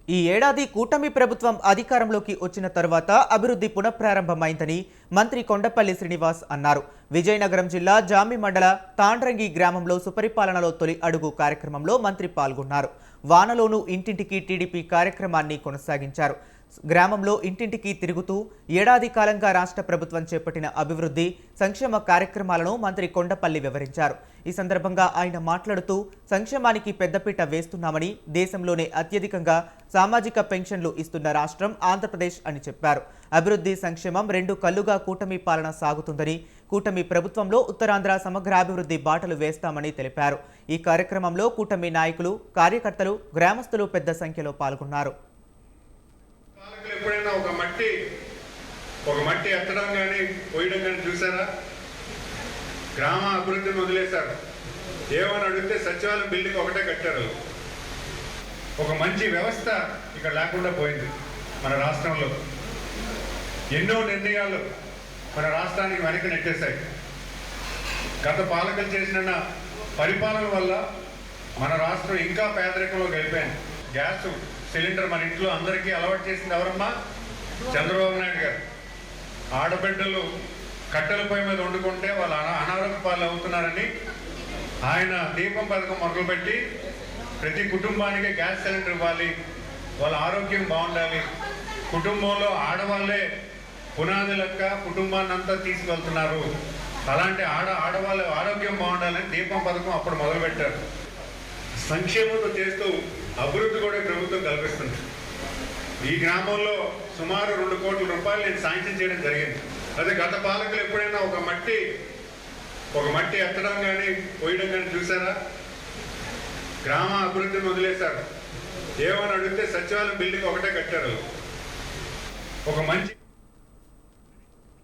ఈ ఏడాది కూటమి ప్రభుత్వం అధికారంలోకి వచ్చిన తర్వాత అభివృద్ధి పునఃప్రారంభమైందని మంత్రి కొండపల్లి శ్రీనివాస్ అన్నారు. విజయనగరం జిల్లా జామి మండల తాండ్రంగి గ్రామంలో సుపరిపాలనలో తొలి అడుగు కార్యక్రమంలో మంత్రి పాల్గొన్నారు. వానలోనూ ఇంటింటికి టీడీపీ కార్యక్రమాన్ని కొనసాగించారు. గ్రామంలో ఇంటింటికి తిరుగుతూ ఏడాది కాలంగా రాష్ట్ర ప్రభుత్వం చేపట్టిన అభివృద్ధి సంక్షేమ కార్యక్రమాలను మంత్రి కొండపల్లి వివరించారు. ఈ సందర్భంగా ఆయన మాట్లాడుతూ సంక్షేమానికి పెద్దపీట వేస్తున్నామని, దేశంలోనే అత్యధికంగా సామాజిక పెన్షన్లు ఇస్తున్న రాష్ట్రం ఆంధ్రప్రదేశ్ అని చెప్పారు. అభివృద్ధి సంక్షేమం రెండు కళ్లుగా కూటమి పాలన సాగుతుందని, కూటమి ప్రభుత్వంలో ఉత్తరాంధ్ర సమగ్రాభివృద్ధి బాటలు వేస్తామని తెలిపారు. ఈ కార్యక్రమంలో కూటమి నాయకులు, కార్యకర్తలు, గ్రామస్తులు పెద్ద సంఖ్యలో పాల్గొన్నారు. ఎప్పుడైనా ఒక మట్టి ఎత్తడం కానీ పోయడం కానీ చూసారా? గ్రామ అభివృద్ధిని వదిలేశారు. ఏమని అడిగితే సచివాలయం బిల్డింగ్ ఒకటే కట్టారు. ఒక మంచి వ్యవస్థ ఇక్కడ లేకుండా పోయింది. మన రాష్ట్రంలో ఎన్నో నిర్ణయాలు మన రాష్ట్రానికి వెనక్కి నెట్టేశాయి. గత పాలకులు చేసిన పరిపాలన వల్ల మన రాష్ట్రం ఇంకా పేదరికంలో వెళ్ళిపోయింది. గ్యాస్ సిలిండర్ మన ఇంట్లో అందరికీ అలవాటు చేసింది ఎవరమ్మా? చంద్రబాబు నాయుడు గారు. ఆడబిడ్డలు కట్టెల పొయ్యి మీద వండుకుంటే వాళ్ళు అనారోగ్య పాలు అవుతున్నారని ఆయన దీపం పథకం మొదలుపెట్టి ప్రతి కుటుంబానికి గ్యాస్ సిలిండర్ ఇవ్వాలి, వాళ్ళ ఆరోగ్యం బాగుండాలి, కుటుంబంలో ఆడవాళ్ళే పునాది లెక్క కుటుంబాన్ని అంతా తీసుకెళ్తున్నారు, అలాంటి ఆడవాళ్ళ ఆరోగ్యం బాగుండాలని దీపం పథకం అప్పుడు మొదలుపెట్టారు. సంక్షేమంతో చేస్తూ అభివృద్ధి కూడా ప్రభుత్వం కల్పిస్తుంది. ఈ గ్రామంలో సుమారు 2 కోట్ల రూపాయలు నేను శాంక్షన్ చేయడం జరిగింది. అదే గత పాలకులు ఎప్పుడైనా ఒక మట్టి ఎత్తడం కానీ పోయడం కానీ చూసారా? గ్రామ అభివృద్ధిని వదిలేశారు. ఏమని అడిగితే సచివాలయం బిల్డింగ్ ఒకటే కట్టారు. ఒక మంచి